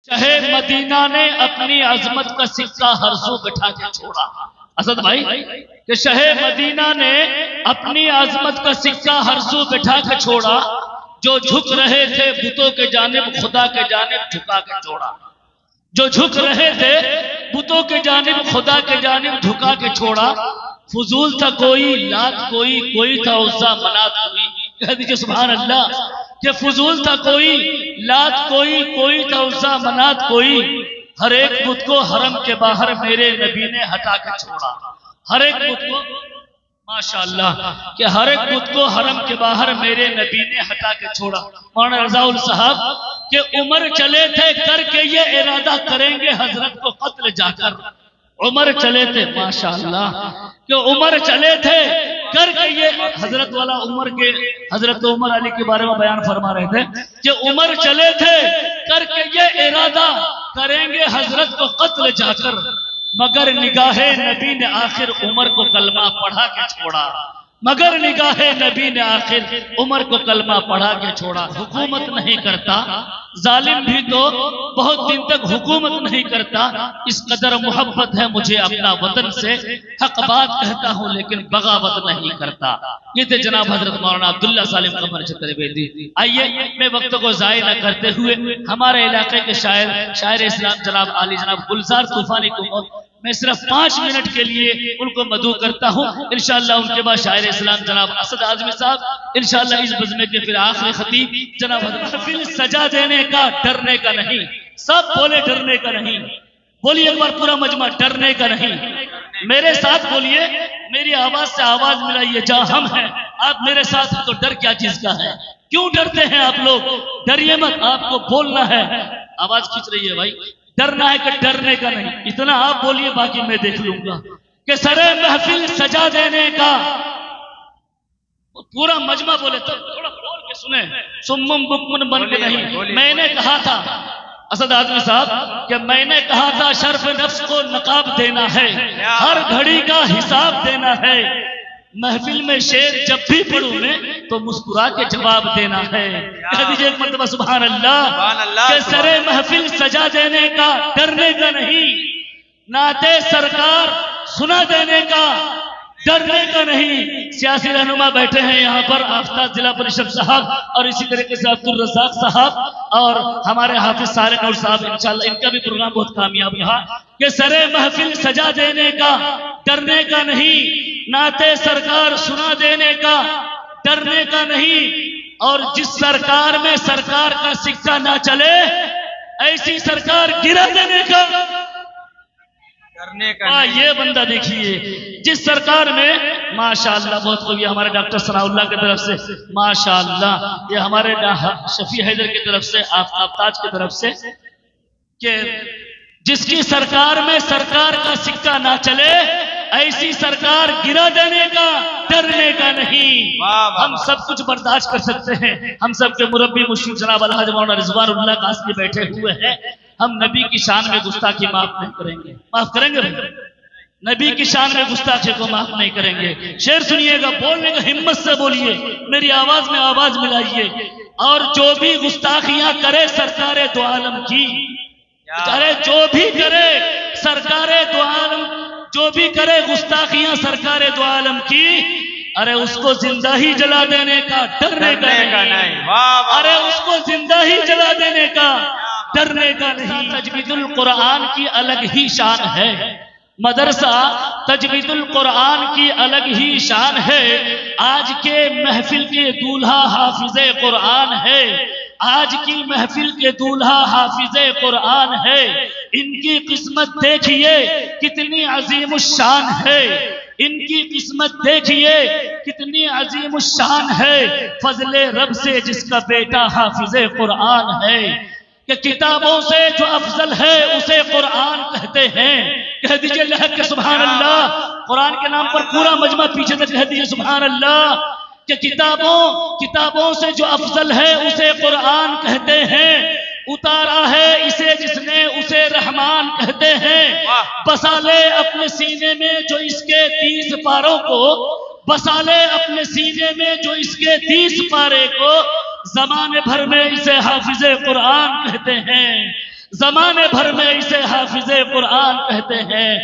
शहे मदीना ने अपनी अजमत का सिक्का हर सू बिठा के छोड़ा। असद भाई कि शहे मदीना ने अपनी अजमत का सिक्का हर सू बिठा के छोड़ा। जो झुक रहे थे बुतों के जानिब खुदा के जानिब झुका के छोड़ा। जो झुक रहे थे बुतों के जानिब खुदा के जानिब झुका के छोड़ा। फजूल था कोई लात कोई था उज़्ज़ा मनात कोई। कह दीजिए सुभान अल्लाह कि फजूल था कोई लात कोई था उज़्ज़ा मनात कोई। हर एक बुत को हरम के बाहर मेरे नबी ने हटा के छोड़ा। हर एक बुत को माशाअल्लाह कि हर एक बुत को हरम के बाहर मेरे नबी ने हटा के छोड़ा। मौलाना रज़ाउल साहब कि उमर चले थे करके ये इरादा करेंगे हजरत को कत्ल जाकर। उमर चले थे माशाअल्लाह कि उमर चले थे करके ये हजरत वाला उमर के हजरत उमर अली के बारे में बयान फरमा रहे थे कि उमर चले थे करके ये इरादा करेंगे हजरत को कत्ल जाकर। मगर निगाहे नबी ने आखिर उमर को कलमा पढ़ा के छोड़ा। मगर निगाहे नबी ने आखिर उमर को कलमा पढ़ा के छोड़ा। हुकूमत नहीं करता जालिम भी तो बहुत दिन तक हुकूमत नहीं करता। इस कदर मोहब्बत है मुझे अपना वतन से, हक बात कहता हूँ लेकिन बगावत नहीं करता। ये थे जनाब हजरत मौलाना अब्दुल्ला सालिम कमर चतुर्वेदी। आइए मैं वक्त को जाय न करते हुए हमारे इलाके के शायर इस्लाम जनाब आली जनाब गुलजार तूफानी को मैं सिर्फ 5 मिनट के लिए उनको मदू करता हूँ। इंशाअल्लाह उनके बाद शायर इस्लाम जनाब असद आजमी साहब, इंशाअल्लाह इस बज़्म के फिर आखिरी खतीब जनाब महफिल सजा देने का डरने का नहीं। सब बोले डरने का नहीं। बोलिए एक बार पूरा मजमा, डरने का नहीं। मेरे साथ बोलिए, मेरी आवाज से आवाज मिलाइए। जहां हम हैं आप मेरे साथ, तो डर क्या चीज का है? क्यों डरते हैं आप लोग? डरिए मत, आपको बोलना है। आवाज खींच रही है भाई। डरना है कि डरने का नहीं। इतना आप बोलिए, बाकी मैं देख लूंगा। कि सरे महफिल सजा देने का पूरा मजमा बोले तो थोड़ा बोल के सुने, सुम्मुम बुकमुन बन के नहीं। मैंने कहा था असद आजमी साहब कि मैंने कहा था शर्फ नफ्स को नकाब देना है, हर घड़ी का हिसाब देना है। महफिल में शेर जब भी पढ़ूं मैं तो मुस्कुरा के जवाब देना है। कह दीजिए एक मर्तबा सुभान अल्लाह। के सरे महफिल सजा देने का डरने का नहीं, नाते सरकार सुना देने का डरने का नहीं। सियासी रहनुमा बैठे हैं यहाँ पर, आफ्ताब जिला परिषद साहब और इसी तरीके से अब्दुल रज़ाक साहब और हमारे हाफिज सारे नूर साहब, इंशाल्लाह इनका भी प्रोग्राम बहुत कामयाब रहा। कि सरे महफिल सजा देने का डरने का नहीं, नाते सरकार सुना देने का डरने का नहीं। और जिस सरकार में सरकार का सिक्का ना चले ऐसी सरकार गिरा देने का करने का। ये बंदा देखिए, जिस सरकार में माशाअल्लाह बहुत खूब, हमारे डॉक्टर सनाउल्लाह की तरफ से माशाअल्लाह, ये हमारे शफी हैदर की तरफ से, आफ्ताब ताज की तरफ से, कि जिसकी सरकार में सरकार का सिक्का ना चले ऐसी सरकार गिरा देने का डरने का नहीं। हम सब कुछ बर्दाश्त कर सकते हैं। हम सब के मुरब्बी मुश्किल जनाब अलहाज मौलाना रिजवानुल्लाह कासमी बैठे हुए हैं। हम नबी की शान में गुस्ताखी माफ नहीं करेंगे। माफ करेंगे भाई? नबी की शान में गुस्ताखी को माफ नहीं करेंगे। शेर सुनिएगा, बोलने का हिम्मत से बोलिए, मेरी आवाज में आवाज मिलाइए। और जो भी गुस्ताखियां करे सरकारे दो आलम की, अरे जो भी करे सरकारे दो आलम, जो भी करे गुस्ताखियां सरकारे दो आलम की, अरे उसको जिंदा ही जला देने का डरने का नहीं। अरे उसको जिंदा ही जला देने का डरने का नहीं। तजवीदुल कुरान की अलग ही शान है। मदरसा तजवीदुल कुरान की अलग ही शान है। आज के महफिल के दूल्हा हाफिज़े कुरान है। आज की महफिल के दूल्हा हाफिज़े कुरान है। इनकी किस्मत देखिए कितनी अजीम शान है। इनकी किस्मत देखिए कितनी अजीम शान है। फजले रब से जिसका बेटा हाफिज़े कुरान है। कि किताबों से जो अफजल है उसे कुरान कहते हैं। कह दीजिए लहक के सुभान अल्लाह। कुरान के नाम पर पूरा मजमा पीछे तक कह दीजिए सुभान अल्लाह। कि किताबों से जो अफजल है उसे कुरान कहते हैं। उतारा है इसे जिसने उसे रहमान कहते हैं। बसा ले अपने सीने में जो इसके 30 पारों को, बसा ले अपने सीने में जो इसके 30 पारे को, जमाने भर में इसे हाफिज़े कुरान कहते हैं। जमाने भर में इसे हाफिजे कुरान कहते हैं।